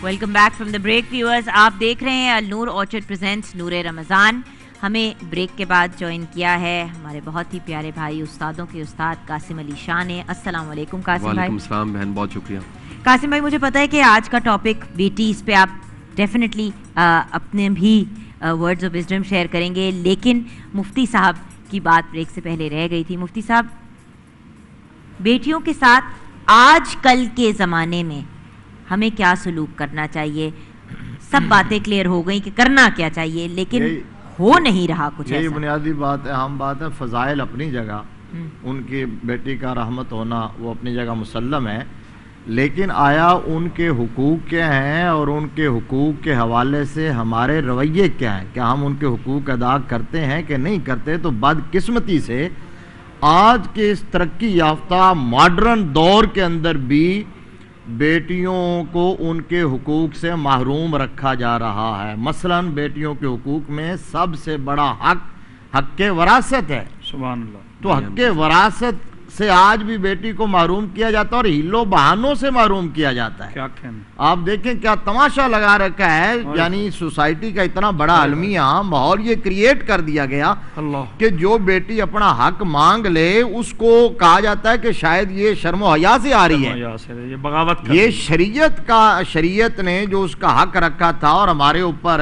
Welcome back from the break viewers. آپ دیکھ رہے ہیں النور آرچرڈ پریزنٹس نور رمضان. ہمیں بریک کے بعد جوائن کیا ہے ہمارے بہت ہی پیارے بھائی استادوں کے استاد قاسم علی شاہ نے. السلام علیکم قاسم بھائی. وعلیکم السلام بہن, بہت شکریہ. قاسم بھائی, مجھے پتا ہے کہ آج کا ٹاپک بیٹی, اس پہ آپ ڈیفینیٹلی اپنے بھی ورڈز آف وزڈم شیئر کریں گے, لیکن مفتی صاحب کی بات بریک سے پہلے رہ گئی تھی. مفتی صاحب, بیٹیوں کے ساتھ آج کل کے زمانے میں ہمیں کیا سلوک کرنا چاہیے؟ سب باتیں کلیئر ہو گئی کہ کرنا کیا چاہیے, لیکن ہو نہیں رہا کچھ ایسا. یہی بنیادی بات ہے, اہم بات ہے. فضائل اپنی جگہ, ان کی بیٹی کا رحمت ہونا وہ اپنی جگہ مسلم ہے, لیکن آیا ان کے حقوق کیا ہیں اور ان کے حقوق کے حوالے سے ہمارے رویے کیا ہیں؟ کیا ہم ان کے حقوق ادا کرتے ہیں کہ نہیں کرتے؟ تو بدقسمتی سے آج کے اس ترقی یافتہ ماڈرن دور کے اندر بھی بیٹیوں کو ان کے حقوق سے محروم رکھا جا رہا ہے. مثلا بیٹیوں کے حقوق میں سب سے بڑا حق وراثت ہے. سبحان اللہ. تو حق وراثت سے آج بھی بیٹی کو محروم کیا جاتا ہے اور ہیلو بہانوں سے محروم کیا جاتا ہے. کیا کہنا, آپ دیکھیں کیا تماشا لگا رکھا ہے. یعنی سوسائٹی کا اتنا بڑا المیہ ماحول یہ کریٹ کر دیا گیا کہ جو بیٹی اپنا حق مانگ لے اس کو کہا جاتا ہے کہ شاید یہ شرم و حیا سے آ رہی ہے, یہ بغاوت. یہ شریعت نے جو اس کا حق رکھا تھا اور ہمارے اوپر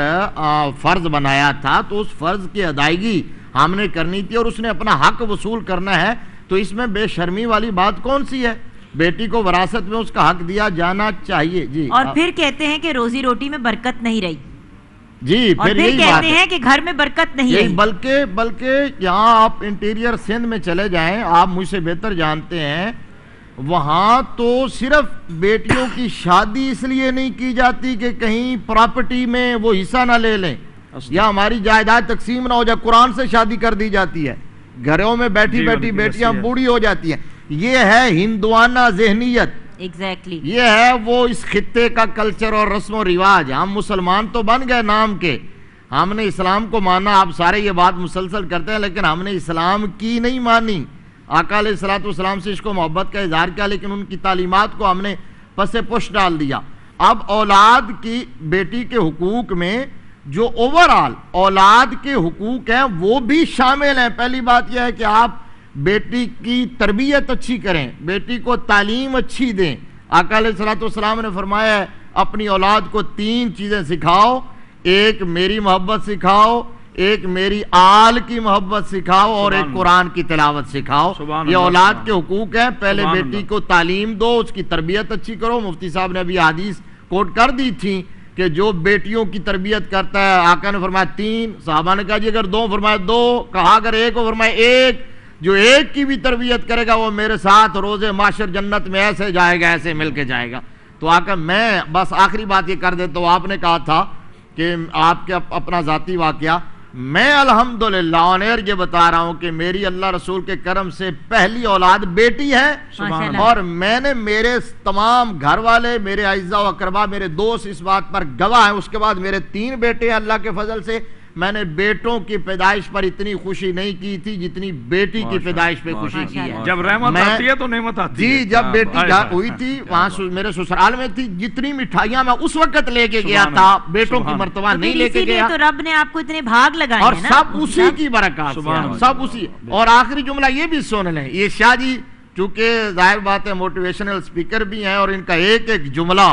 فرض بنایا تھا, تو اس فرض کی ادائیگی ہم نے کرنی تھی اور اس نے اپنا حق وصول کرنا ہے. تو اس میں بے شرمی والی بات کون سی ہے؟ بیٹی کو وراثت میں اس کا حق دیا جانا چاہیے. جی, اور پھر کہتے ہیں کہ روزی روٹی میں برکت نہیں رہی. جی, پھر کہتے ہیں کہ گھر میں برکت نہیں رہی. بلکہ یہاں آپ انٹیریئر سندھ میں چلے جائیں, آپ مجھ سے بہتر جانتے ہیں, وہاں تو صرف بیٹیوں کی شادی اس لیے نہیں کی جاتی کہ کہیں پراپرٹی میں وہ حصہ نہ لے لیں یا ہماری جائیداد تقسیم نہ ہو جائے. قرآن سے شادی کر دی جاتی ہے, گھروں میں بیٹھی بیٹھی بیٹیاں بوڑھی ہو جاتی ہیں. یہ ہے ہندوانہ ذہنیت. ایگزیکٹلی, یہ ہے وہ اس خطے کا کلچر اور رسم و رواج. ہم مسلمان تو بن گئے نام کے, ہم نے اسلام کو مانا. آپ سارے یہ بات مسلسل کرتے ہیں, لیکن ہم نے اسلام کی نہیں مانی. آقا علیہ الصلوۃ والسلام سے عشق و محبت کا اظہار کیا, لیکن ان کی تعلیمات کو ہم نے پس پش ڈال دیا. اب اولاد کی بیٹی کے حقوق میں جو اوورآل اولاد کے حقوق ہیں وہ بھی شامل ہیں. پہلی بات یہ ہے کہ آپ بیٹی کی تربیت اچھی کریں, بیٹی کو تعلیم اچھی دیں. آقا علیہ الصلوۃ والسلام نے فرمایا ہے اپنی اولاد کو 3 چیزیں سکھاؤ. ایک میری محبت سکھاؤ, ایک میری آل کی محبت سکھاؤ, اور ایک قرآن کی تلاوت سکھاؤ. یہ اولاد کے حقوق ہیں. پہلے بیٹی کو تعلیم دو, اس کی تربیت اچھی کرو. مفتی صاحب نے ابھی حدیث کوٹ کر دی تھی کہ جو بیٹیوں کی تربیت کرتا ہے, آقا نے فرمایا 3, صحابہ نے کہا جی اگر 2, فرمایا 2, کہا اگر 1 ہو, فرمایا 1. جو 1 کی بھی تربیت کرے گا وہ میرے ساتھ روز معاشر جنت میں ایسے جائے گا, ایسے مل کے جائے گا. تو آقا, میں بس آخری بات یہ کر دیتا ہوں, آپ نے کہا تھا کہ آپ کے اپنا ذاتی واقعہ, میں الحمدللہ آن ایئر یہ بتا رہا ہوں کہ میری اللہ رسول کے کرم سے پہلی اولاد بیٹی ہے. اور میں نے میرے تمام گھر والے, میرے اعزاء و اقربا, میرے دوست اس بات پر گواہ ہیں. اس کے بعد میرے 3 بیٹے ہیں. اللہ کے فضل سے میں نے بیٹوں کی پیدائش پر اتنی خوشی نہیں کی تھی جتنی بیٹی کی پیدائش پہ خوشی کی ہے. جب رحمت آتی ہے تو نعمت آتی ہے. جی, جب بیٹی ہوئی تھی وہاں میرے سسرال میں تھی, جتنی مٹھائیاں میں اس وقت لے کے گیا تھا بیٹوں کی مرتبہ نہیں لے کے گیا. تو رب نے آپ کو اتنے بھاگ لگائے اور سب اسی کی برکات سے, سب اسی. اور آخری جملہ یہ بھی سن لیں, یہ شاہ جی چونکہ ظاہر بات ہے موٹیویشنل سپیکر بھی ہیں اور ان کا ایک ایک جملہ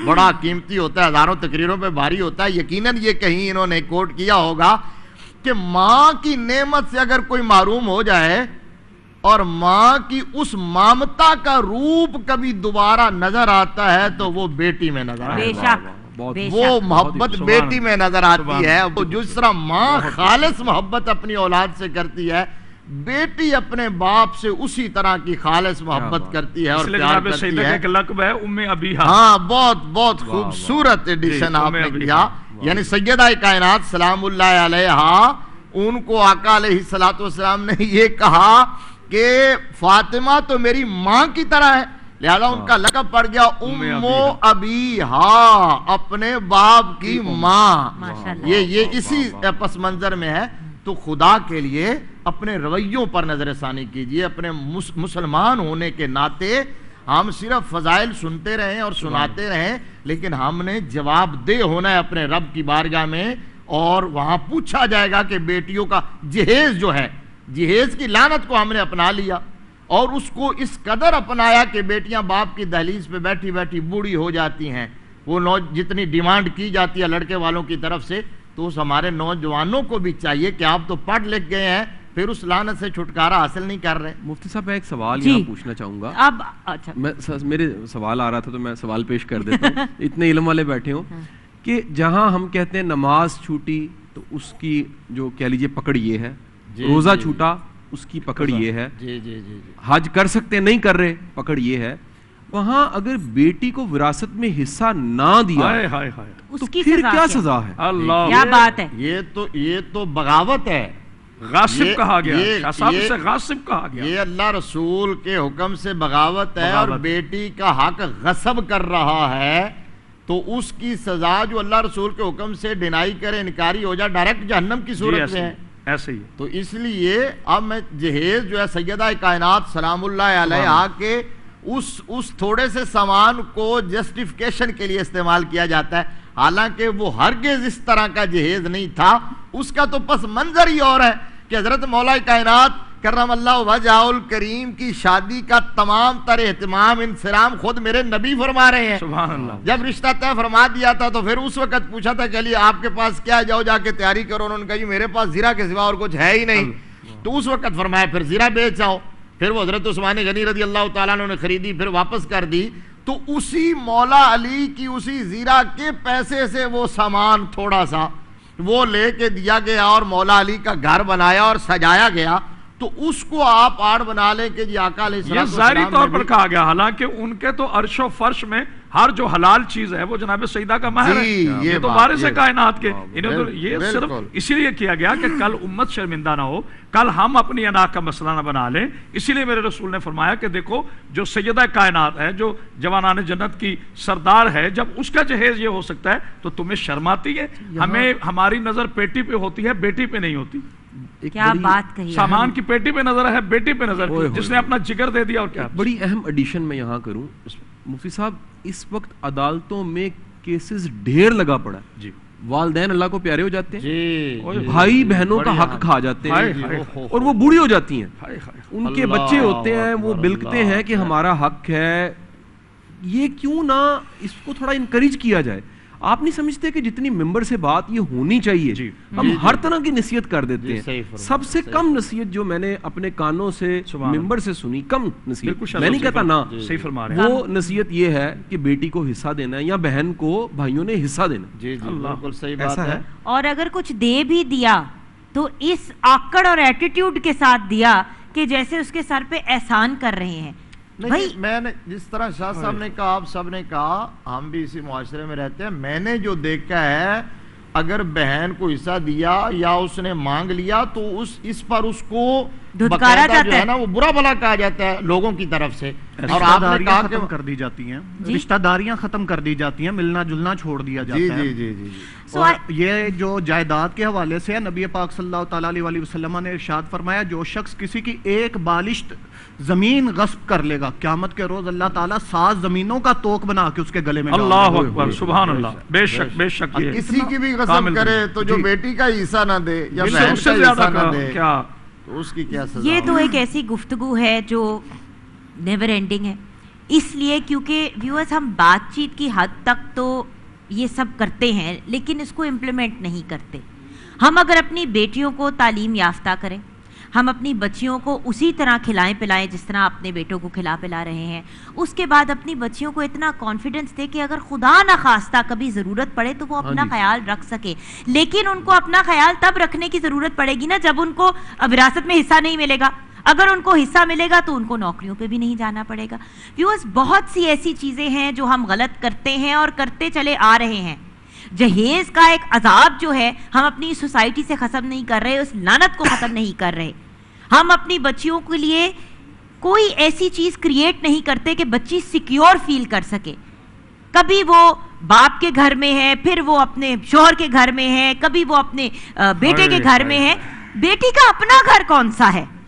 بڑا قیمتی ہوتا ہے, ہزاروں تقریروں پہ بھاری ہوتا ہے. یقیناً یہ کہیں انہوں نے کوٹ کیا ہوگا کہ ماں کی نعمت سے اگر کوئی محروم ہو جائے اور ماں کی اس مامتا کا روپ کبھی دوبارہ نظر آتا ہے تو وہ بیٹی میں نظر آتا ہے. وہ محبت بیٹی میں نظر آتی ہے. وہ جس طرح ماں خالص محبت اپنی اولاد سے کرتی ہے, بیٹی اپنے باپ سے اسی طرح کی خالص محبت کرتی ہے اور پیار کرتی ہے. لقب ہے ام ابیہا. ہاں, بہت خوبصورت ایڈیشن آپ نے کیا. یعنی سیدہ کائنات سلام اللہ علیہا, ان کو آقا علیہ الصلوۃ والسلام نے یہ کہا کہ فاطمہ تو میری ماں کی طرح ہے, لہذا ان کا لقب پڑ گیا ام ابیہا, اپنے باپ کی ماں. یہ اسی پس منظر میں ہے. تو خدا کے لیے اپنے رویوں پر نظر ثانی کیجئے. اپنے مسلمان ہونے کے ناطے ہم صرف فضائل سنتے رہیں اور سناتے رہیں، لیکن ہم نے جواب دہ ہونا ہے اپنے رب کی بارگاہ میں، اور وہاں پوچھا جائے گا کہ بیٹیوں کا جہیز جو ہے، جہیز کی لعنت کو ہم نے اپنا لیا اور اس کو اس قدر اپنایا کہ بیٹیاں باپ کی دہلیز پہ بیٹھی بیٹھی بوڑھی ہو جاتی ہیں، وہ جتنی ڈیمانڈ کی جاتی ہے لڑکے والوں کی طرف سے، تو اس ہمارے نوجوانوں کو بھی چاہیے کہ آپ تو پڑھ لکھ گئے ہیں پھر اس لعنت سے چھٹکارا حاصل نہیں کر رہے۔ مفتی صاحب میں ایک سوال یہاں پوچھنا چاہوں گا، اب اچھا میرے سوال آ رہا تھا تو میں سوال پیش کر دیتا ہوں، اتنے علم والے بیٹھے ہوں کہ جہاں ہم کہتے ہیں نماز چھوٹی تو اس کی جو کہہ لیجئے پکڑ یہ ہے، روزہ چھوٹا اس کی پکڑ یہ ہے، حج کر سکتے نہیں کر رہے پکڑ یہ ہے، وہاں اگر بیٹی کو وراثت میں حصہ نہ دیا تو پھر کیا سزا ہے؟ اللہ کیا بات ہے، یہ تو بغاوت ہے، غاصب کہا گیا، شاہ صاحب سے غاصب کہا گیا، یہ اللہ رسول کے حکم سے بغاوت ہے، اور بیٹی کا حق غصب کر رہا ہے تو اس کی سزا جو اللہ رسول کے حکم سے ڈینائی کرے، انکاری ہو جائے، ڈائریکٹ جہنم کی صورت میں ہے۔ ایسے ہی تو اس لیے اب میں جہیز جو ہے سیدہ کائنات سلام اللہ علیہا کے اس تھوڑے سے سامان کو جسٹیفیکیشن کے لیے استعمال کیا جاتا ہے، حالانکہ وہ ہرگز اس طرح کا جہیز نہیں تھا، اس کا تو پس منظر ہی اور ہے کہ حضرت مولا کائنات کرم اللہ وجہہ الکریم کی شادی کا تمام تر اہتمام انصرام خود میرے نبی فرما رہے ہیں۔ سبحان اللہ، جب رشتہ طے فرما دیا تھا تو پھر اس وقت پوچھا تھا کہ علی آپ کے پاس کیا، جاؤ جا کے تیاری کرو، انہوں نے کہا جی میرے پاس زیرہ کے سوا اور کچھ ہے ہی نہیں، تو اس وقت فرمایا پھر زیرہ بیچ آؤ، پھر وہ حضرت عثمان غنی رضی اللہ تعالیٰ نے خریدی، پھر واپس کر دی، تو اسی مولا علی کی اسی زیرہ کے پیسے سے وہ سامان تھوڑا سا وہ لے کے دیا گیا اور مولا علی کا گھر بنایا اور سجایا گیا، تو اس کو آپ آڑ بنا لیں کہ جی آقا علیہ السلام یہ ظاہری طور پر کہا گیا، حالانکہ ان کے تو عرش و فرش میں ہر جو حلال چیز ہے وہ جناب سیدہ کا مہر ہے، یہ تو وارث ہے کائنات کے، انہیں تو یہ صرف اسی لیے کیا گیا کہ کل امت شرمندہ نہ ہو، کل ہم اپنی انا کا مسئلہ نہ بنا لیں، اسی لیے میرے رسول نے فرمایا کہ دیکھو جو سیدہ کائنات ہے، جو جوانان جنت کی سردار ہے، جب اس کا جہیز یہ ہو سکتا ہے تو تمہیں شرم آتی ہے؟ ہمیں ہماری نظر پیٹی پہ ہوتی ہے، بیٹی پہ نہیں ہوتی۔ کیا بات کہی، سامان کی پیٹی پہ نظر ہے، بیٹی پہ نظر، جس نے اپنا جگر دے دیا۔ اور کیا بڑی اہم ایڈیشن میں یہاں کروں، مفتی صاحب اس وقت عدالتوں میں کیسز ڈھیر لگا پڑا ہے جی، والدین اللہ کو پیارے ہو جاتے ہیں، بھائی بہنوں کا حق کھا جاتے ہیں اور وہ بوڑھی ہو جاتی ہیں، ان کے بچے ہوتے ہیں، وہ بلکتے ہیں کہ ہمارا حق ہے، یہ کیوں نہ اس کو تھوڑا انکریج کیا جائے؟ آپ نہیں سمجھتے کہ جتنی ممبر سے بات یہ ہونی چاہیے، ہم ہر طرح کی نصیحت کر دیتے ہیں، سب سے کم نصیحت جو میں نے اپنے کانوں سے ممبر سے سنی، کم نصیحت، میں نہیں کہتا نا، وہ نصیحت یہ ہے کہ بیٹی کو حصہ دینا ہے یا بہن کو بھائیوں نے حصہ دینا۔ جی جی بالکل صحیح بات ہے، اور اگر کچھ دے بھی دیا تو اس آکڑ اور ایٹیٹیوڈ کے ساتھ دیا کہ جیسے اس کے سر پہ احسان کر رہے ہیں۔ میں نے جس طرح شاہ صاحب نے کہا، آپ سب نے کہا، ہم بھی اسی معاشرے میں رہتے ہیں، میں نے جو دیکھا ہے اگر بہن کو حصہ دیا یا اس نے مانگ لیا تو اس پر اس کو دھتکارا جاتا ہے نا، وہ برا بھلا کہا جاتا ہے لوگوں کی طرف سے، اور آپ نے کہا کہ ختم کر دی جاتی ہیں، رشتہ داریاں ختم کر دی جاتی ہیں، ملنا جلنا چھوڑ دیا جاتا ہے۔ جی جی جی اور یہ جو جائیداد کے حوالے سے نبی پاک صلی اللہ تعالیٰ علیہ وسلم نے ارشاد فرمایا، جو شخص کسی کی ایک بالشت زمین غصب کر لے گا، قیامت کے روز اللہ تعالیٰ 7 زمینوں کا توق بنا کے اس کے گلے میں ڈال دے گا۔ اللہ اکبر، سبحان اللہ، بے شک بے شک، کسی کی بھی غصب کرے تو جو بیٹی کا حصہ نہ دے یا بہن کا حصہ نہ دے، کیا اس کی کیا سزا؟ یہ تو ایک ایسی گفتگو ہے جو نیور اینڈنگ ہے، اس لیے کیونکہ ویورز ہم بات چیت کی حد تک تو یہ سب کرتے ہیں لیکن اس کو امپلیمنٹ نہیں کرتے۔ ہم اگر اپنی بیٹیوں کو تعلیم یافتہ کریں، ہم اپنی بچیوں کو اسی طرح کھلائیں پلائیں جس طرح اپنے بیٹوں کو کھلا پلا رہے ہیں، اس کے بعد اپنی بچیوں کو اتنا کانفیڈنس دے کہ اگر خدا نہ خواستہ کبھی ضرورت پڑے تو وہ اپنا خیال رکھ سکے، لیکن ان کو اپنا خیال تب رکھنے کی ضرورت پڑے گی نا جب ان کو وراثت میں حصہ نہیں ملے گا۔ اگر ان کو حصہ ملے گا تو ان کو نوکریوں پہ بھی نہیں جانا پڑے گا۔ ویورز، بہت سی ایسی چیزیں ہیں جو ہم غلط کرتے ہیں اور کرتے چلے آ رہے ہیں۔ جہیز کا ایک عذاب جو ہے ہم اپنی سوسائٹی سے ختم نہیں کر رہے، اس لعنت کو ختم نہیں کر رہے۔ ہم اپنی بچیوں کے لیے کوئی ایسی چیز کریٹ نہیں کرتے کہ بچی سیکیور فیل کر سکے۔ کبھی وہ باپ کے گھر میں ہے، پھر وہ اپنے شوہر کے گھر میں ہے، کبھی وہ اپنے بیٹے کے گھر میں ہے۔ بیٹی کا اپنا گھر کون سا ہے؟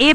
A+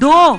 2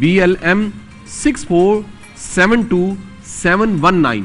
BLM 6472719।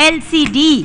LCD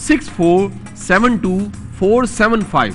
6472475।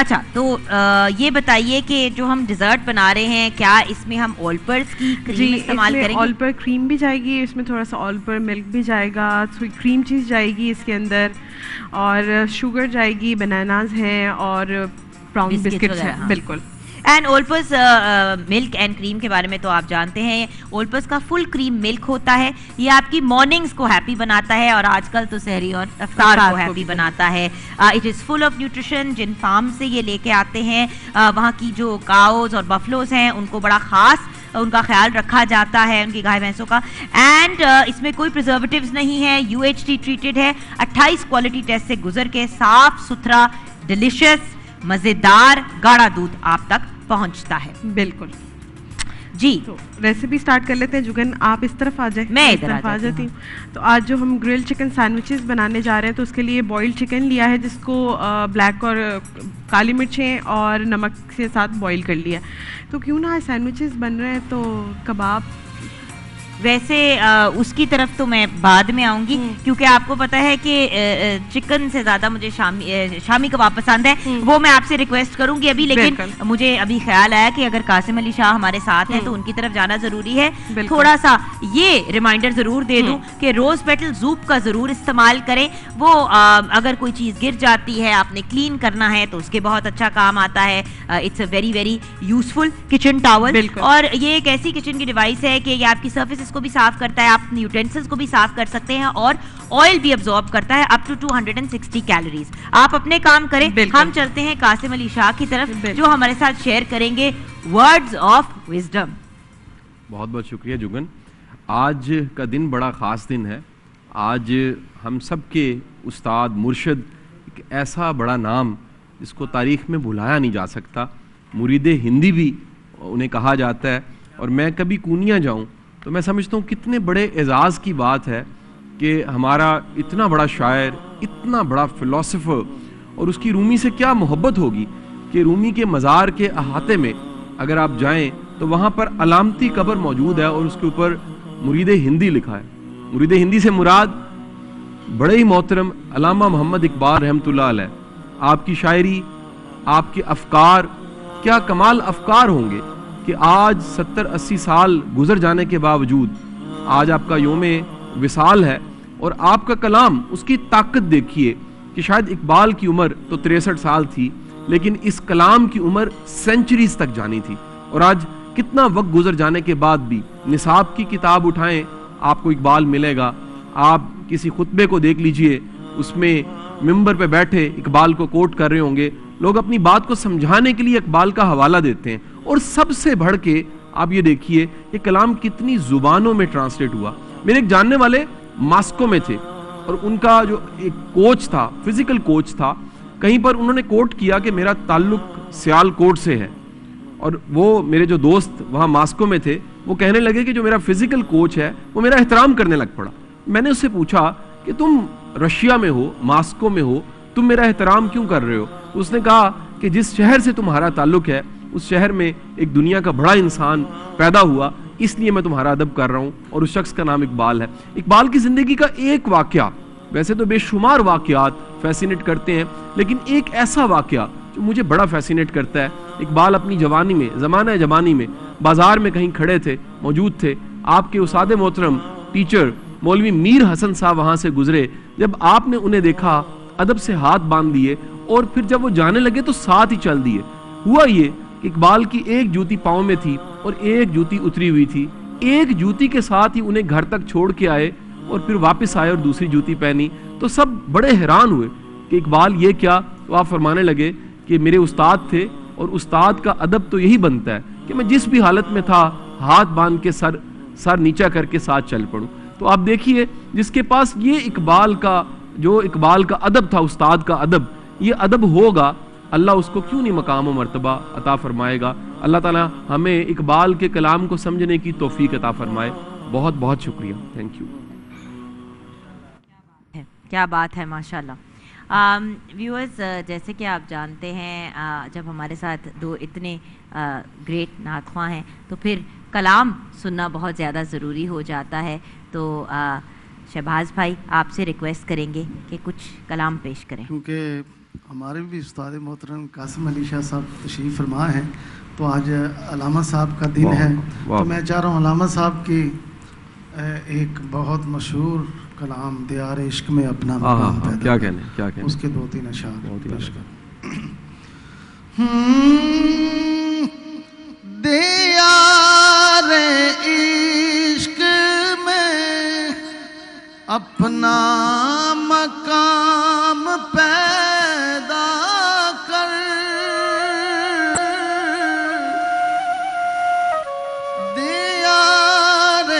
اچھا تو یہ بتائیے کہ جو ہم ڈیزرٹ بنا رہے ہیں کیا اس میں ہم آل پرس کی کریم استعمال کریں گے؟ آل پر کریم بھی جائے گی اس میں، تھوڑا سا آل پر ملک بھی جائے گا، تھوڑی کریم چیز جائے گی اس کے اندر، اور شوگر جائے گی، بناناز ہیں اور براؤن بسکٹس ہیں. بالکل. اینڈ اولپس ملک اینڈ کریم کے بارے میں تو آپ جانتے ہیں اولپس کا فل کریم ملک ہوتا ہے، یہ آپ کی مارننگز کو ہیپی بناتا ہے اور آج کل تو سحری اور افطار کو ہیپی بناتا ہے. It is full of nutrition. جن فارم سے یہ لے کے آتے ہیں وہاں کی جو کاؤز اور بفلوز ہیں ان کو بڑا خاص ان کا خیال رکھا جاتا ہے، ان کی گائے بھینسوں کا. اینڈ اس میں کوئی پریزرویٹیوز نہیں ہے، UHT ٹریٹڈ ہے، 28 کوالٹی ٹیسٹ سے گزر کے صاف ستھرا ڈیلیشس مزیدار گاڑھا دودھ آپ تک پہنچتا ہے. بالکل جی. تو ریسیپی سٹارٹ کر لیتے ہیں. جگن آپ اس طرف آ جائیں، میں ادھر آ جاتی ہوں. تو آج جو ہم گرل چکن سینڈوچز بنانے جا رہے ہیں تو اس کے لیے بوائلڈ چکن لیا ہے جس کو بلیک اور کالی مرچیں اور نمک کے ساتھ بوائل کر لیا. تو کیوں نہ آج سینڈوچز بن رہے ہیں تو کباب، ویسے اس کی طرف تو میں بعد میں آؤں گی کیونکہ آپ کو پتا ہے کہ چکن سے زیادہ مجھے شامی کباب پسند ہے، وہ میں آپ سے ریکویسٹ کروں گی ابھی. لیکن مجھے ابھی خیال آیا کہ اگر قاسم علی شاہ ہمارے ساتھ ہیں تو ان کی طرف جانا ضروری ہے. تھوڑا سا یہ ریمائنڈر ضرور دے دوں کہ روز پیٹل زوپ کا ضرور استعمال کریں. وہ اگر کوئی چیز گر جاتی ہے آپ نے کلین کرنا ہے تو اس کے بہت اچھا کام آتا ہے. It's a very very useful kitchen towel. اور یہ ایک ایسی کچن کی ڈیوائس ہے کہ یہ آپ کی سرفیس کو بھی صاف کرتا ہے، آپ اپنے یوٹینسلز کو بھی صاف کر سکتے ہیں اور آئل بھی ابزارب کرتا ہے اپ ٹو 260 کیلوریز. آپ اپنے کام کریں. ہم چلتے ہیں قاسم علی شاہ کی طرف جو ہمارے ساتھ شیئر کریں گے ورڈز آف وزڈم. بہت بہت شکریہ جگن. آج کا دن بڑا خاص دن ہے. آج ہم سب کے استاد مرشد، ایک ایسا بڑا نام جس کو تاریخ میں بھلایا نہیں جا سکتا، مرید ہندی بھی انہیں کہا جاتا ہے. اور میں کبھی کونیا جاؤں تو میں سمجھتا ہوں کتنے بڑے اعزاز کی بات ہے کہ ہمارا اتنا بڑا شاعر، اتنا بڑا فلسفر، اور اس کی رومی سے کیا محبت ہوگی کہ رومی کے مزار کے احاطے میں اگر آپ جائیں تو وہاں پر علامتی قبر موجود ہے اور اس کے اوپر مرید ہندی لکھا ہے. مرید ہندی سے مراد بڑے ہی محترم علامہ محمد اقبال رحمۃ اللہ علیہ. آپ کی شاعری، آپ کے افکار، کیا کمال افکار ہوں گے کہ آج 70-80 سال گزر جانے کے باوجود آج آپ کا یوم وصال ہے اور آپ کا کلام، اس کی طاقت دیکھیے کہ شاید اقبال کی عمر تو 63 سال تھی لیکن اس کلام کی عمر سینچریز تک جانی تھی. اور آج کتنا وقت گزر جانے کے بعد بھی نصاب کی کتاب اٹھائیں آپ کو اقبال ملے گا. آپ کسی خطبے کو دیکھ لیجئے، اس میں ممبر پہ بیٹھے اقبال کو کوٹ کر رہے ہوں گے. لوگ اپنی بات کو سمجھانے کے لیے اقبال کا حوالہ دیتے ہیں. اور سب سے بڑھ کے آپ یہ دیکھیے یہ کلام کتنی زبانوں میں ٹرانسلیٹ ہوا. میرے ایک جاننے والے ماسکو میں تھے اور ان کا جو ایک کوچ تھا، فزیکل کوچ تھا، کہیں پر انہوں نے کوٹ کیا کہ میرا تعلق سیال کوٹ سے ہے. اور وہ میرے جو دوست وہاں ماسکو میں تھے وہ کہنے لگے کہ جو میرا فزیکل کوچ ہے وہ میرا احترام کرنے لگ پڑا. میں نے اس سے پوچھا کہ تم رشیا میں ہو، ماسکو میں ہو، تم میرا احترام کیوں کر رہے ہو؟ اس نے کہا کہ جس شہر سے تمہارا تعلق ہے اس شہر میں ایک دنیا کا بڑا انسان پیدا ہوا، اس لیے میں تمہارا ادب کر رہا ہوں، اور اس شخص کا نام اقبال ہے. اقبال کی زندگی کا ایک واقعہ، ویسے تو بے شمار واقعات فیسینیٹ کرتے ہیں لیکن ایک ایسا واقعہ جو مجھے بڑا فیسینیٹ کرتا ہے. اقبال اپنی جوانی میں، زمانہ جوانی میں بازار میں کہیں کھڑے تھے، موجود تھے، آپ کے استاد محترم ٹیچر مولوی میر حسن صاحب وہاں سے گزرے. جب آپ نے انہیں دیکھا ادب سے ہاتھ باندھ دیے اور پھر جب وہ جانے لگے تو ساتھ ہی چل دیے. ہوا یہ کہ اقبال کی ایک جوتی پاؤں میں تھی اور ایک جوتی اتری ہوئی تھی. ایک جوتی کے ساتھ ہی انہیں گھر تک چھوڑ کے آئے اور پھر واپس آئے اور دوسری جوتی پہنی. تو سب بڑے حیران ہوئے کہ اقبال یہ کیا؟ تو آپ فرمانے لگے کہ میرے استاد تھے اور استاد کا ادب تو یہی بنتا ہے کہ میں جس بھی حالت میں تھا ہاتھ باندھ کے سر نیچا کر کے ساتھ چل پڑوں. تو آپ دیکھیے جس کے پاس یہ اقبال کا ادب تھا، استاد کا ادب، یہ ادب ہوگا، اللہ اس کو کیوں نہیں مقام و مرتبہ عطا فرمائے گا. اللہ تعالیٰ ہمیں اقبال کے کلام کو سمجھنے کی توفیق عطا فرمائے. بہت بہت شکریہ. Thank you. کیا بات ہے، ماشاءاللہ. ویورز، جیسے کہ آپ جانتے ہیں جب ہمارے ساتھ دو اتنے گریٹ نعت خواں ہیں تو پھر کلام سننا بہت زیادہ ضروری ہو جاتا ہے. تو شہباز بھائی آپ سے ریکویسٹ کریں گے کہ کچھ کلام پیش کریں. کیونکہ ہمارے بھی استاد محترم قاسم علی شاہ صاحب تشریف فرما ہیں، تو آج علامہ صاحب کا دن ہے، تو میں چاہ رہا ہوں علامہ صاحب کی ایک بہت مشہور کلام دیار عشق میں اپنا مقام پیدا کریں، اس کے 2-3 اشعار پیش کریں۔ دیار عشق میں اپنا مقام پیدا کر، دیار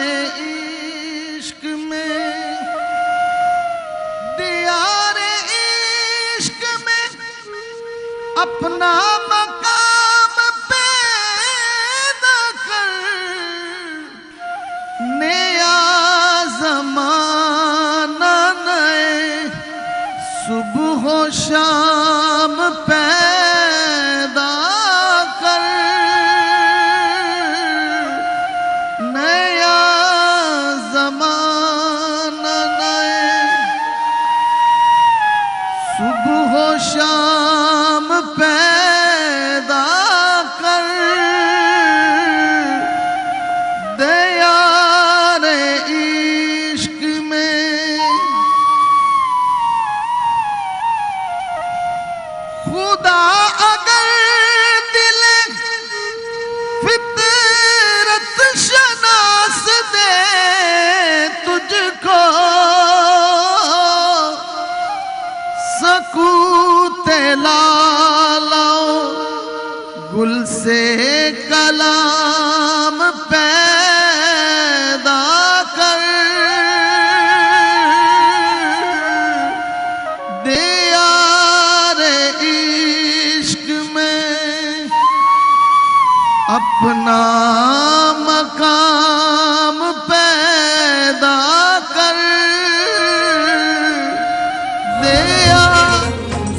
عشق میں، دیار عشق میں اپنا مقام پیدا کر، نیا زمانہ نئے صبح و شام پیدا کر، نیا زمانہ نئے صبح و شام پیدا کر، دیار عشق میں خدا اگر دل فطرت شناس دے تجھ کو، سکوت لالاؤ گل سے کلام پیدا کر، دیار عشق میں اپنا